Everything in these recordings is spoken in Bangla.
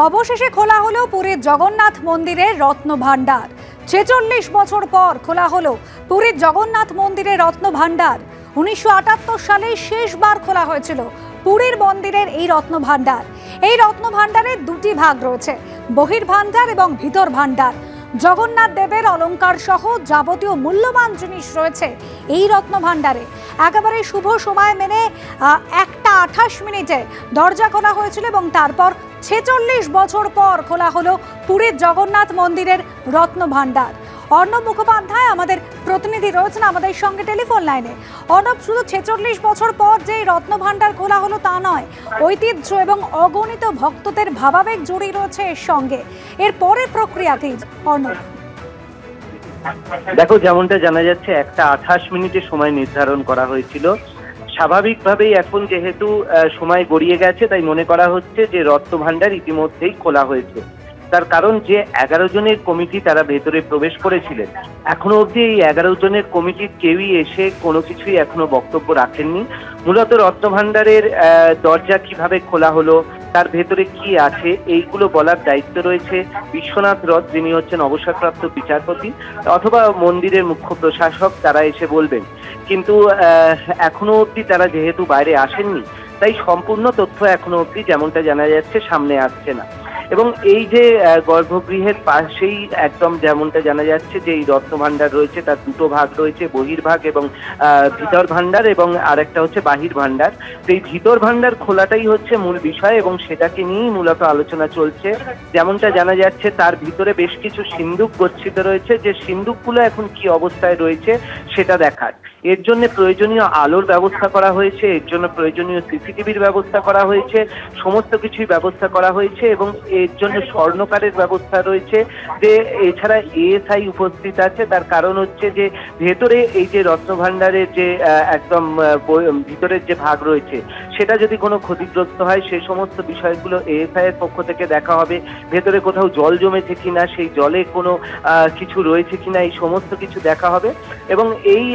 অবশেষে খোলা হলো পুরীর জগন্নাথ মন্দিরের রত্নভাণ্ডার। ৪৬ বছর পর খোলা হলো পুরীর জগন্নাথ মন্দিরের রত্নভাণ্ডার। ১৯৭৮ সালে শেষবার খোলা হয়েছিল পুরীর মন্দিরের এই রত্নভাণ্ডার। এই রত্নভাণ্ডারের দুটি ভাগ রয়েছে, বহির্ভাণ্ডার এবং ভিতর ভাণ্ডার। জগন্নাথ দেবের অলঙ্কার সহ যাবতীয় মূল্যবান জিনিস রয়েছে এই রত্নভাণ্ডারে। একেবারে শুভ সময় মেনে 1:28 দরজা খোলা হয়েছিল এবং তারপর ৪৬ বছর পর খোলা হলো পুরীর জগন্নাথ মন্দিরের রত্নভাণ্ডার। অর্ণব মুখোপাধ্যায় আমাদের প্রতিনিধি রয়েছেন আমাদের সঙ্গে টেলিফোন লাইনে। অর্ণব, শুধু ৪৬ বছর পর যে রত্নভাণ্ডার খোলা হলো তা নয়, ঐতিহ্য এবং অগণিত ভক্তদের ভাবাবেগ জড়িয়ে রয়েছে এর সঙ্গে। এর পরের প্রক্রিয়া কি অর্ণব? দেখো, যেমনটা জানা যাচ্ছে 1:28 সময় নির্ধারণ করা হয়েছিল। স্বাভাবিকভাবেই এখন যেহেতু সময় গড়িয়ে গেছে, তাই মনে করা হচ্ছে যে রত্নভাণ্ডার ইতিমধ্যেই খোলা হয়েছে। তার কারণ যে 11 জনের কমিটি তারা ভেতরে প্রবেশ করেছিলেন, এখনো অবধি এই 11 জনের কমিটির কেউই এসে কোনো কিছুই এখনো বক্তব্য রাখেননি। মূলত রত্নভাণ্ডারের দরজা কিভাবে খোলা হলো, তার ভেতরে কি আছে, এইগুলো বলার দায়িত্ব রয়েছে বিশ্বনাথ রথ, যিনি হচ্ছেন অবসরপ্রাপ্ত বিচারপতি, অথবা মন্দিরের মুখ্য প্রশাসক, তারা এসে বলবেন। কিন্তু এখনো অবধি তারা যেহেতু বাইরে আসেননি, তাই সম্পূর্ণ তথ্য এখনো অবধি যেমনটা জানা যাচ্ছে সামনে আসছে না। এবং এই যে গর্ভগৃহের পাশেই একদম যেমনটা জানা যাচ্ছে যে এই রত্নভাণ্ডার রয়েছে, তার দুটো ভাগ রয়েছে, বহির্ভাগ এবং ভিতর ভাণ্ডার, এবং আরেকটা হচ্ছে বাহির ভাণ্ডার। তো এই ভিতর ভাণ্ডার খোলাটাই হচ্ছে মূল বিষয় এবং সেটাকে নিয়েই মূলত আলোচনা চলছে। যেমনটা জানা যাচ্ছে তার ভিতরে বেশ কিছু সিন্দুক গচ্ছিত রয়েছে, যে সিন্দুকগুলো এখন কি অবস্থায় রয়েছে সেটা দেখার। এর জন্য প্রয়োজনীয় আলোর ব্যবস্থা করা হয়েছে, এর জন্য প্রয়োজনীয় সিসিটিভির ব্যবস্থা করা হয়েছে, সমস্ত কিছুই ব্যবস্থা করা হয়েছে এবং এর জন্য স্বর্ণকারের ব্যবস্থা রয়েছে। যে এছাড়া এএসআই উপস্থিত আছে। তার কারণ হচ্ছে যে ভেতরে এই যে রত্নভাণ্ডারের যে একদম ভিতরের যে ভাগ রয়েছে, সেটা যদি কোনো ক্ষতিগ্রস্ত হয় সেই সমস্ত বিষয়গুলো এএসআই এর পক্ষ থেকে দেখা হবে। ভেতরে কোথাও জল জমেছে কিনা, সেই জলে কোনো কিছু রয়েছে কিনা, এই সমস্ত কিছু দেখা হবে। এবং এই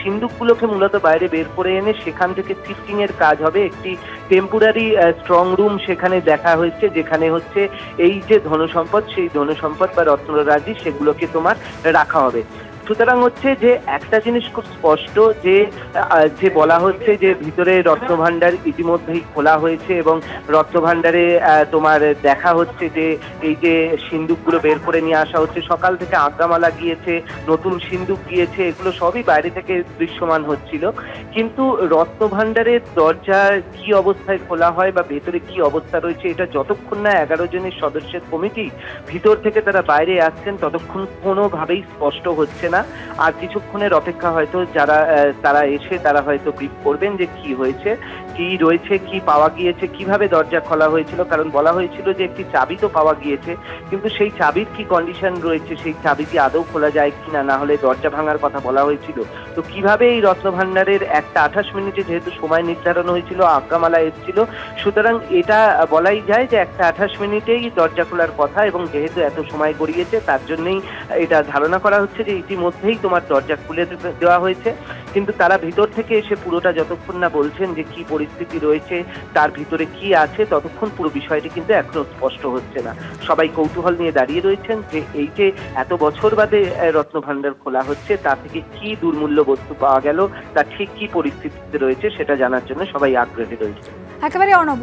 সিন্দুকগুলোকে মূলত বাইরে বের করে এনে সেখান থেকে শিফটিং এর কাজ হবে। একটি টেম্পোরারি স্ট্রং রুম সেখানে দেখা হয়েছে, যেখানে হচ্ছে এই যে ধনসম্পদ, সেই ধনসম্পদ বা রত্নরাজি সেগুলোকে তোমার রাখা হবে। সুতরাং হচ্ছে যে একটা জিনিস খুব স্পষ্ট, যে বলা হচ্ছে যে ভিতরে রত্নভাণ্ডার ইতিমধ্যেই খোলা হয়েছে এবং রত্নভাণ্ডারে তোমার দেখা হচ্ছে যে এই যে সিন্দুকগুলো বের করে নিয়ে আসা হচ্ছে। সকাল থেকে আজ্ঞামালা গিয়েছে, নতুন সিন্দুক গিয়েছে, এগুলো সবই বাইরে থেকে দৃশ্যমান হচ্ছিল। কিন্তু রত্নভাণ্ডারের দরজা কি অবস্থায় খোলা হয় বা ভেতরে কি অবস্থা রয়েছে, এটা যতক্ষণ না 11 জনের সদস্যের কমিটি ভিতর থেকে তারা বাইরে আসছেন, ততক্ষণ কোনোভাবেই স্পষ্ট হচ্ছে না। আর কিছুক্ষণের অপেক্ষা, হয়তো তারা এসে তারা হয়তো ব্রিফ করবেন যে কি হয়েছে, কি রয়েছে, কি পাওয়া গিয়েছে, কিভাবে দরজা খোলা হয়েছিল। কারণ বলা হয়েছিল যে একটি চাবি তো পাওয়া গিয়েছে, কিন্তু সেই চাবির কি কন্ডিশন রয়েছে, সেই চাবি কি আদৌ খোলা যায় কিনা, না হলে দরজা ভাঙার কথা বলা হয়েছিল। তো কিভাবে এই রত্নভাণ্ডারের 1:28 যেহেতু সময় নির্ধারণ হয়েছিল, আজ্ঞামালা এসেছিল, সুতরাং এটা বলাই যায় যে 1:28 দরজা খোলার কথা। এবং যেহেতু এত সময় গড়িয়েছে, তার জন্যই এটা ধারণা করা হচ্ছে যে ইতিমধ্যেই তোমার দরজা খুলে দেওয়া হয়েছে। কিন্তু তারা ভিতর থেকে এসে পুরোটা যতক্ষণ না বলছেন যে কি পরিস্থিতি রয়েছে, তার ভিতরে কি আছে, ততক্ষণ পুরো বিষয়টি কিন্তু এখনো স্পষ্ট হচ্ছে না। সবাই কৌতূহল নিয়ে দাঁড়িয়ে রয়েছেন যে এই যে এত বছর বাদে রত্নভাণ্ডার খোলা হচ্ছে, তা থেকে কি দুর্মূল্য বস্তু পাওয়া গেল, তা ঠিক কি পরিস্থিতিতে রয়েছে সেটা জানার জন্য সবাই আগ্রহী রয়েছে। একেবারে অর্ণব।